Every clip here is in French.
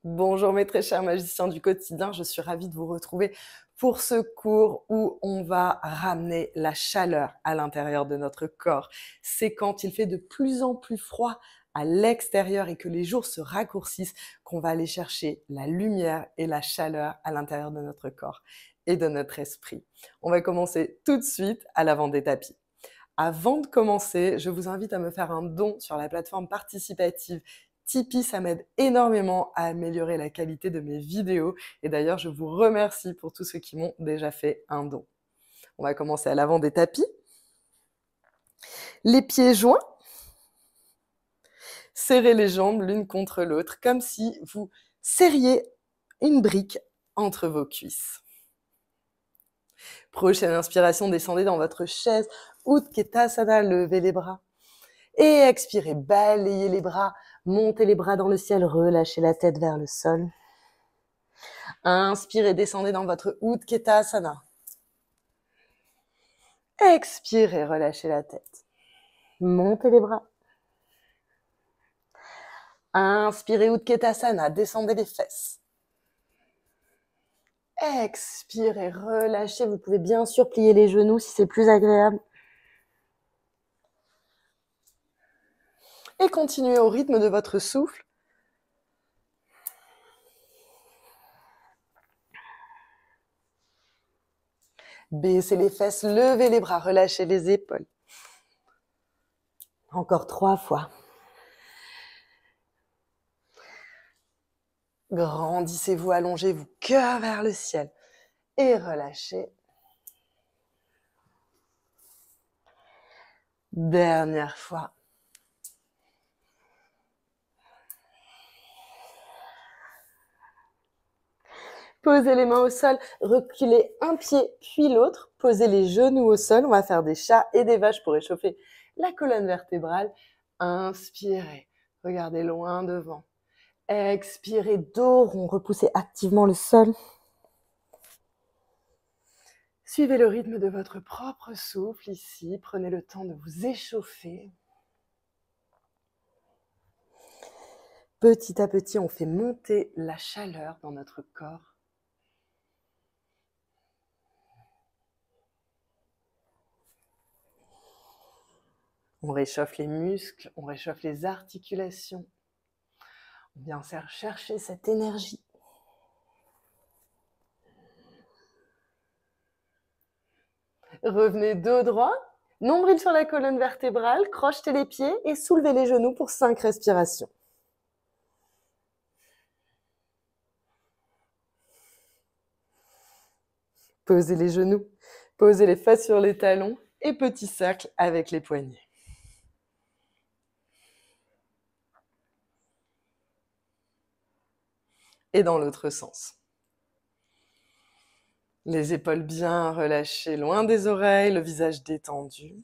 Bonjour mes très chers magiciens du quotidien, je suis ravie de vous retrouver pour ce cours où on va ramener la chaleur à l'intérieur de notre corps. C'est quand il fait de plus en plus froid à l'extérieur et que les jours se raccourcissent qu'on va aller chercher la lumière et la chaleur à l'intérieur de notre corps et de notre esprit. On va commencer tout de suite à l'avant des tapis. Avant de commencer, je vous invite à me faire un don sur la plateforme participative Tipeee. Ça m'aide énormément à améliorer la qualité de mes vidéos. Et d'ailleurs, je vous remercie pour tous ceux qui m'ont déjà fait un don. On va commencer à l'avant des tapis. Les pieds joints. Serrez les jambes l'une contre l'autre, comme si vous serriez une brique entre vos cuisses. Prochaine inspiration, descendez dans votre chaise. Utkatasana, levez les bras. Et expirez, balayez les bras, montez les bras dans le ciel, relâchez la tête vers le sol. Inspirez, descendez dans votre Utkatasana. Expirez, relâchez la tête. Montez les bras. Inspirez, Utkatasana, descendez les fesses. Expirez, relâchez. Vous pouvez bien sûr plier les genoux si c'est plus agréable. Et continuez au rythme de votre souffle. Baissez les fesses, levez les bras, relâchez les épaules. Encore 3 fois. Grandissez-vous, allongez-vous, cœur vers le ciel. Et relâchez. Dernière fois. Posez les mains au sol, reculez un pied puis l'autre, posez les genoux au sol. On va faire des chats et des vaches pour réchauffer la colonne vertébrale. Inspirez, regardez loin devant. Expirez, dos rond, repoussez activement le sol. Suivez le rythme de votre propre souffle ici. Prenez le temps de vous échauffer. Petit à petit, on fait monter la chaleur dans notre corps. On réchauffe les muscles, on réchauffe les articulations. On vient chercher cette énergie. Revenez dos droit, nombril sur la colonne vertébrale, crochetez les pieds et soulevez les genoux pour 5 respirations. Posez les genoux, posez les fesses sur les talons et petit cercle avec les poignets. Et dans l'autre sens. Les épaules bien relâchées, loin des oreilles, le visage détendu.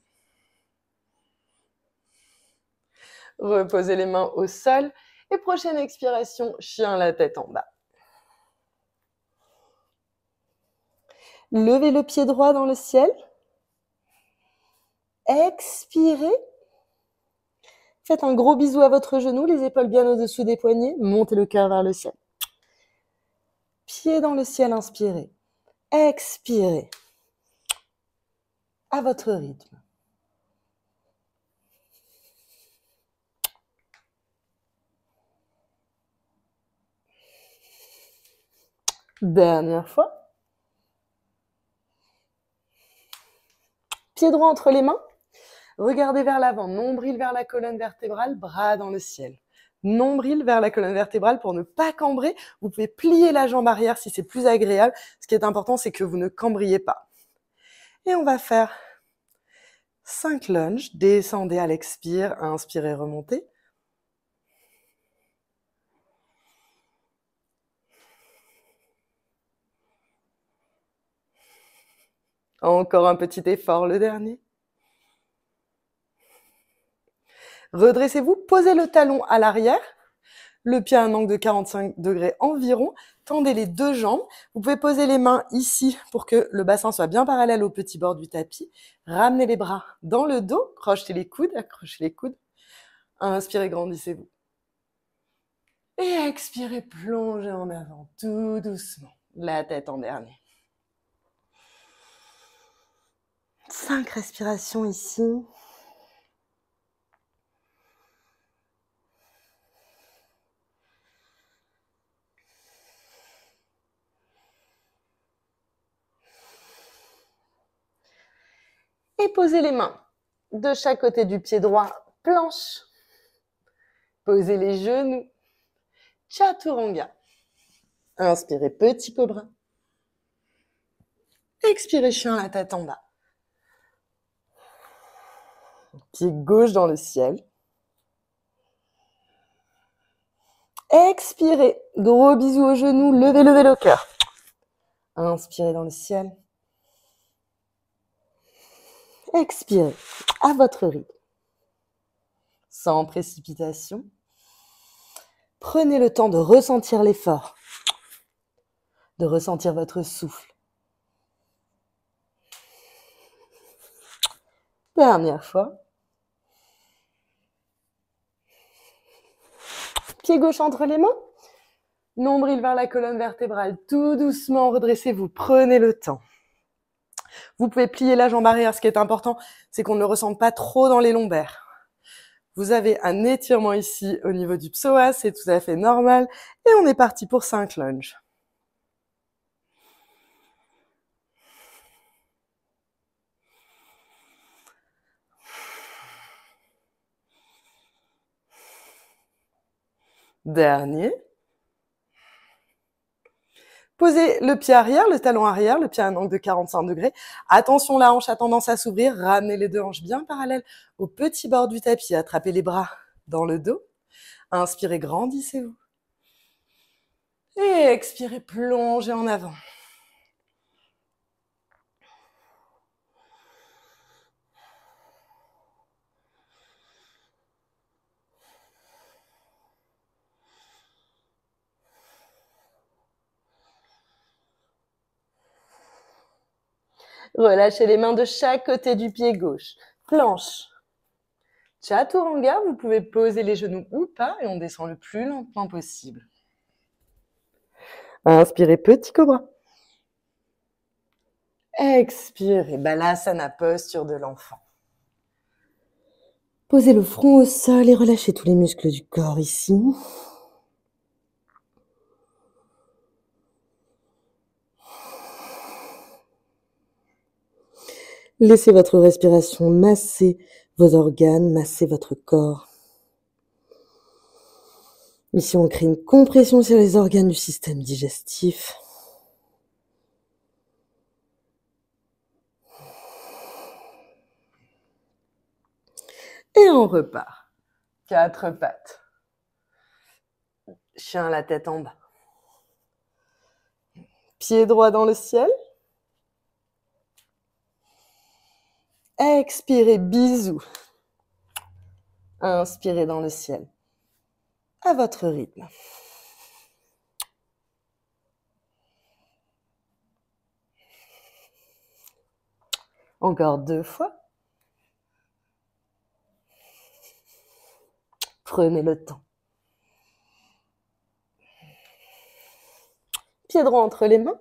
Reposez les mains au sol et prochaine expiration, chien la tête en bas. Levez le pied droit dans le ciel. Expirez. Faites un gros bisou à votre genou, les épaules bien au-dessous des poignets. Montez le cœur vers le ciel. Pied dans le ciel, inspirez. Expirez. À votre rythme. Dernière fois. Pied droit entre les mains. Regardez vers l'avant, nombril vers la colonne vertébrale, bras dans le ciel. Nombril vers la colonne vertébrale pour ne pas cambrer. Vous pouvez plier la jambe arrière si c'est plus agréable. Ce qui est important, c'est que vous ne cambriez pas. Et on va faire 5 lunges. Descendez à l'expire, inspirez, remontez. Encore un petit effort, le dernier. Redressez-vous, posez le talon à l'arrière, le pied à un angle de 45 degrés environ, tendez les 2 jambes. Vous pouvez poser les mains ici pour que le bassin soit bien parallèle au petit bord du tapis. Ramenez les bras dans le dos, crochetez les coudes, accrochez les coudes. Inspirez, grandissez-vous. Et expirez, plongez en avant, tout doucement. La tête en dernier. 5 respirations ici. Et posez les mains de chaque côté du pied droit, planche. Posez les genoux, chaturanga. Inspirez, petit cobra. Expirez, chien, la tête en bas. Pied gauche dans le ciel. Expirez, gros bisous aux genoux, levez le cœur. Inspirez dans le ciel. Expirez à votre rythme. Sans précipitation. Prenez le temps de ressentir l'effort, de ressentir votre souffle. Dernière fois. Pied gauche entre les mains. Nombril vers la colonne vertébrale. Tout doucement, redressez-vous. Prenez le temps. Vous pouvez plier la jambe arrière. Ce qui est important, c'est qu'on ne le ressente pas trop dans les lombaires. Vous avez un étirement ici au niveau du psoas. C'est tout à fait normal. Et on est parti pour 5 lunges. Dernier. Posez le pied arrière, le talon arrière, le pied à un angle de 45 degrés. Attention, la hanche a tendance à s'ouvrir. Ramenez les deux hanches bien parallèles au petit bord du tapis. Attrapez les bras dans le dos. Inspirez, grandissez-vous. Et expirez, plongez en avant. Relâchez les mains de chaque côté du pied gauche. Planche. Chaturanga, vous pouvez poser les genoux ou pas et on descend le plus lentement possible. Inspirez, petit cobra. Expirez, Balasana, posture de l'enfant. Posez le front au sol et relâchez tous les muscles du corps ici. Laissez votre respiration masser vos organes, masser votre corps. Ici, on crée une compression sur les organes du système digestif. Et on repart. 4 pattes. Chien, la tête en bas. Pied droit dans le ciel. Expirez, bisous. Inspirez dans le ciel. À votre rythme. Encore 2 fois. Prenez le temps. Pied droit entre les mains.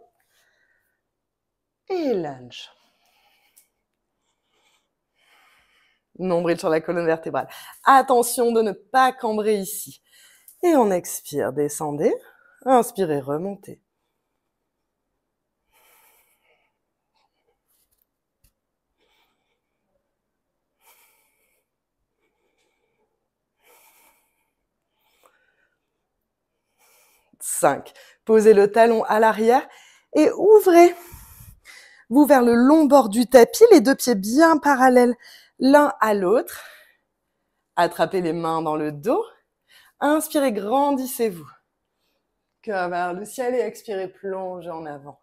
Et lunge. Nombril sur la colonne vertébrale. Attention de ne pas cambrer ici. Et on expire, descendez. Inspirez, remontez. Cinq. Posez le talon à l'arrière et ouvrez-vous vers le long bord du tapis, les deux pieds bien parallèles l'un à l'autre. Attrapez les mains dans le dos. Inspirez, grandissez-vous. Cœur vers le ciel et expirez, plongez en avant.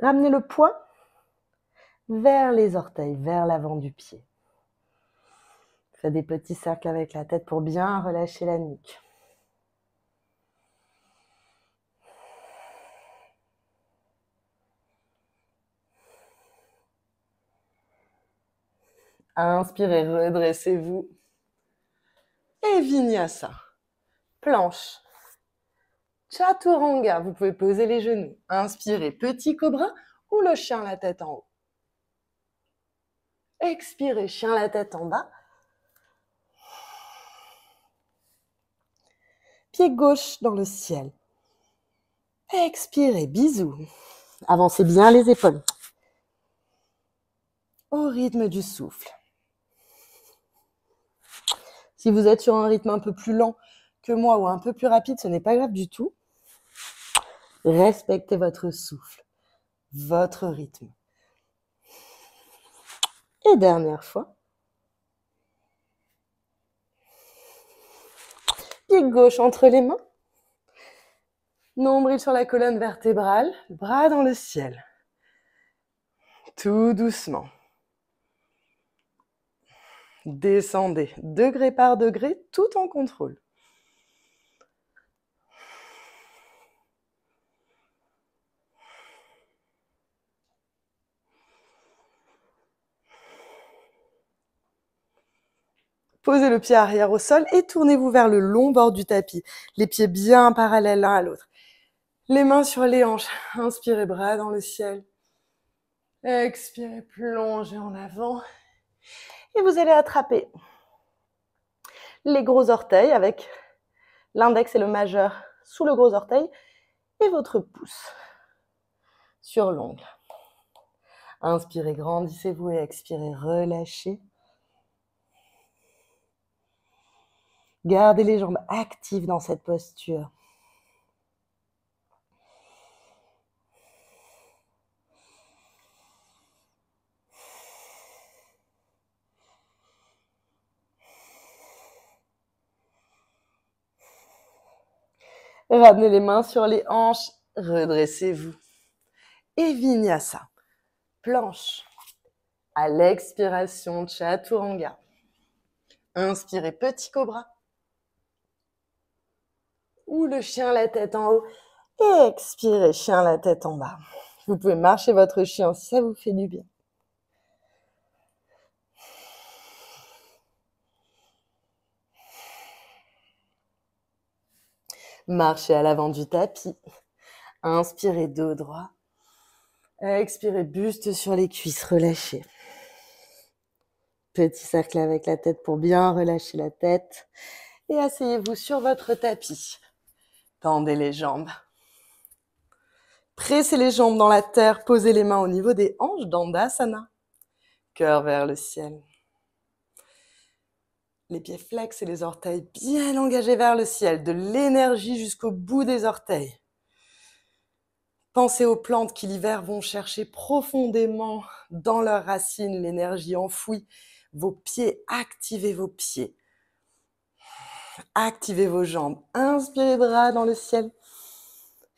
Ramenez le poids vers les orteils, vers l'avant du pied. Faites des petits cercles avec la tête pour bien relâcher la nuque. Inspirez, redressez-vous. Et Vinyasa. Planche. Chaturanga, vous pouvez poser les genoux. Inspirez, petit cobra ou le chien la tête en haut. Expirez, chien la tête en bas. Pied gauche dans le ciel. Expirez, bisous. Avancez bien les épaules. Au rythme du souffle. Si vous êtes sur un rythme un peu plus lent que moi ou un peu plus rapide, ce n'est pas grave du tout. Respectez votre souffle, votre rythme. Et dernière fois. Pied gauche entre les mains. Nombril sur la colonne vertébrale, bras dans le ciel. Tout doucement. Descendez degré par degré, tout en contrôle. Posez le pied arrière au sol et tournez-vous vers le long bord du tapis. Les pieds bien parallèles l'un à l'autre. Les mains sur les hanches. Inspirez, bras dans le ciel. Expirez, plongez en avant. Et vous allez attraper les gros orteils avec l'index et le majeur sous le gros orteil et votre pouce sur l'ongle. Inspirez, grandissez-vous et expirez, relâchez. Gardez les jambes actives dans cette posture. Ramenez les mains sur les hanches, redressez-vous. Et Vinyasa, planche. À l'expiration, Chaturanga. Inspirez, petit cobra. Ou le chien la tête en haut. Et expirez, chien la tête en bas. Vous pouvez marcher votre chien si ça vous fait du bien. Marchez à l'avant du tapis. Inspirez, dos droit. Expirez, buste sur les cuisses, relâchez. Petit cercle avec la tête pour bien relâcher la tête. Et asseyez-vous sur votre tapis. Tendez les jambes. Pressez les jambes dans la terre, posez les mains au niveau des hanches, Dandasana. Cœur vers le ciel. Les pieds flex et les orteils bien engagés vers le ciel, de l'énergie jusqu'au bout des orteils. Pensez aux plantes qui l'hiver vont chercher profondément dans leurs racines l'énergie enfouie. Vos pieds, activez vos pieds. Activez vos jambes. Inspirez, bras dans le ciel.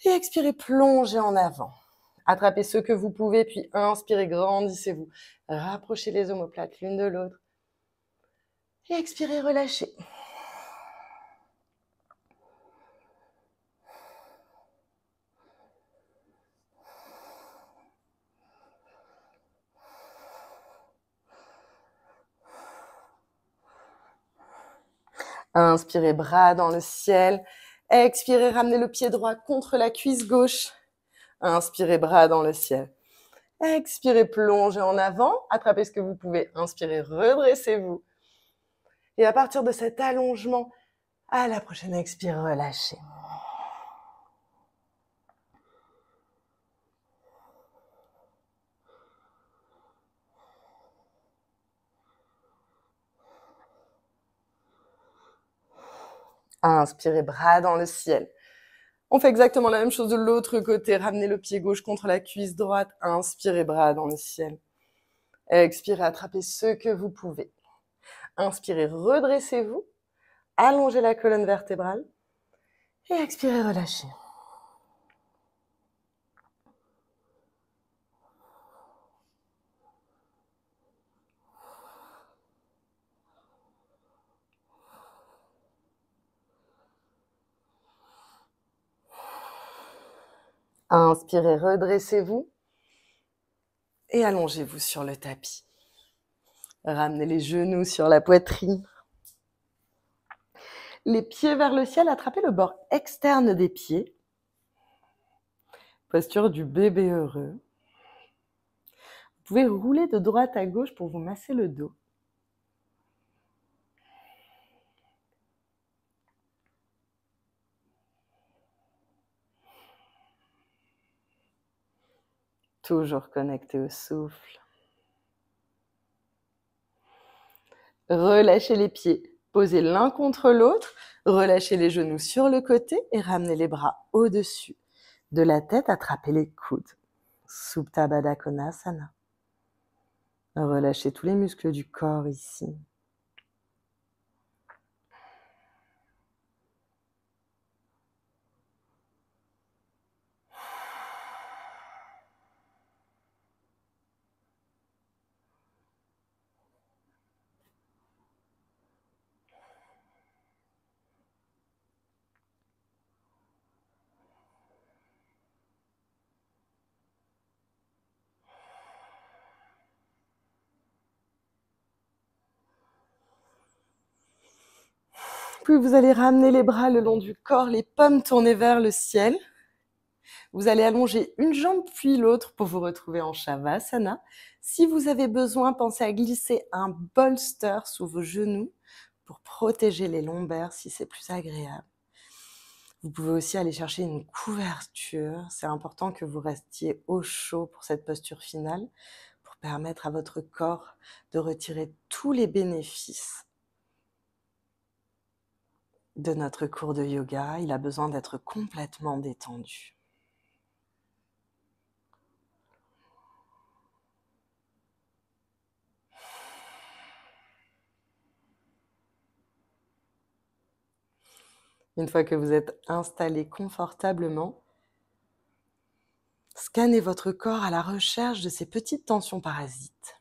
Et expirez, plongez en avant. Attrapez ce que vous pouvez, puis inspirez, grandissez-vous. Rapprochez les omoplates l'une de l'autre. Et expirez, relâchez. Inspirez, bras dans le ciel. Expirez, ramenez le pied droit contre la cuisse gauche. Inspirez, bras dans le ciel. Expirez, plongez en avant. Attrapez ce que vous pouvez. Inspirez, redressez-vous. Et à partir de cet allongement, à la prochaine expire, relâchez. Inspirez, bras dans le ciel. On fait exactement la même chose de l'autre côté. Ramenez le pied gauche contre la cuisse droite. Inspirez, bras dans le ciel. Expirez, attrapez ce que vous pouvez. Inspirez, redressez-vous. Allongez la colonne vertébrale. Et expirez, relâchez. Inspirez, redressez-vous. Et allongez-vous sur le tapis. Ramenez les genoux sur la poitrine. Les pieds vers le ciel, attrapez le bord externe des pieds. Posture du bébé heureux. Vous pouvez rouler de droite à gauche pour vous masser le dos. Toujours connecté au souffle. Relâchez les pieds, posez l'un contre l'autre, relâchez les genoux sur le côté et ramenez les bras au-dessus. De la tête, attrapez les coudes. Supta Baddha Konasana. Relâchez tous les muscles du corps ici. Puis vous allez ramener les bras le long du corps, les paumes tournées vers le ciel. Vous allez allonger une jambe puis l'autre pour vous retrouver en Shavasana. Si vous avez besoin, pensez à glisser un bolster sous vos genoux pour protéger les lombaires si c'est plus agréable. Vous pouvez aussi aller chercher une couverture. C'est important que vous restiez au chaud pour cette posture finale pour permettre à votre corps de retirer tous les bénéfices de notre cours de yoga. Il a besoin d'être complètement détendu. Une fois que vous êtes installé confortablement, scannez votre corps à la recherche de ces petites tensions parasites.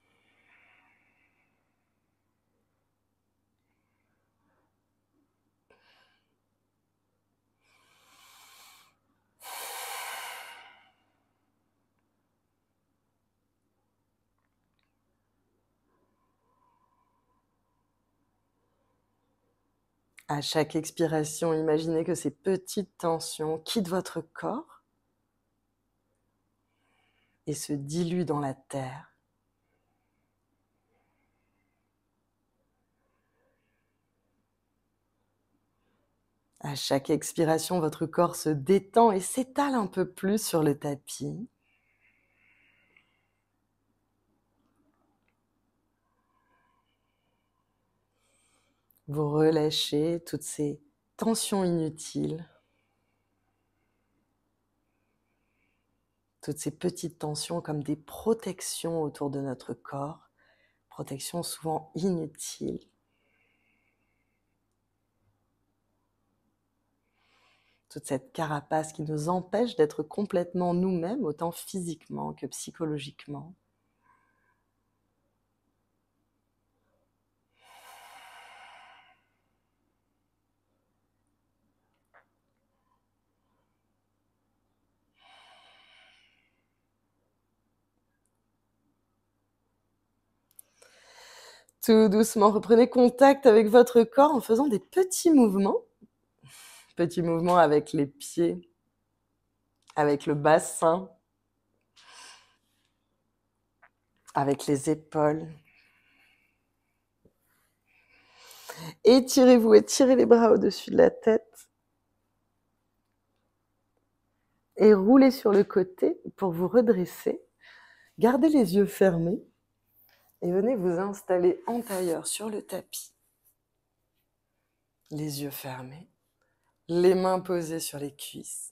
À chaque expiration, imaginez que ces petites tensions quittent votre corps et se diluent dans la terre. À chaque expiration, votre corps se détend et s'étale un peu plus sur le tapis. Vous relâchez toutes ces tensions inutiles, toutes ces petites tensions comme des protections autour de notre corps, protections souvent inutiles. Toute cette carapace qui nous empêche d'être complètement nous-mêmes, autant physiquement que psychologiquement. Tout doucement, reprenez contact avec votre corps en faisant des petits mouvements. Petits mouvements avec les pieds, avec le bassin, avec les épaules. Étirez-vous, étirez les bras au-dessus de la tête. Et roulez sur le côté pour vous redresser. Gardez les yeux fermés et venez vous installer en tailleur sur le tapis. Les yeux fermés, les mains posées sur les cuisses.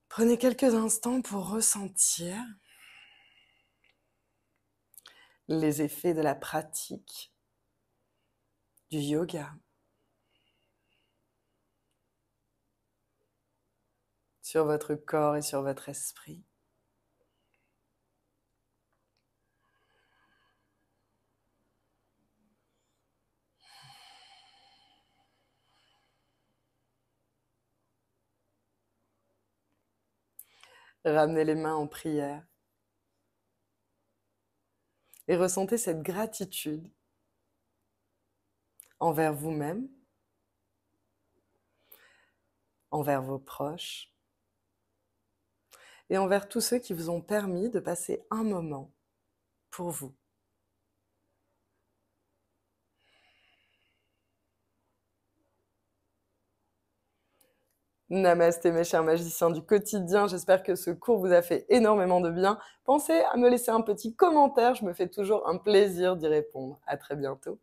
Prenez quelques instants pour ressentir les effets de la pratique du yoga sur votre corps et sur votre esprit. Ramenez les mains en prière et ressentez cette gratitude envers vous-même, envers vos proches et envers tous ceux qui vous ont permis de passer un moment pour vous. Namasté mes chers magiciens du quotidien, j'espère que ce cours vous a fait énormément de bien. Pensez à me laisser un petit commentaire, je me fais toujours un plaisir d'y répondre. À très bientôt.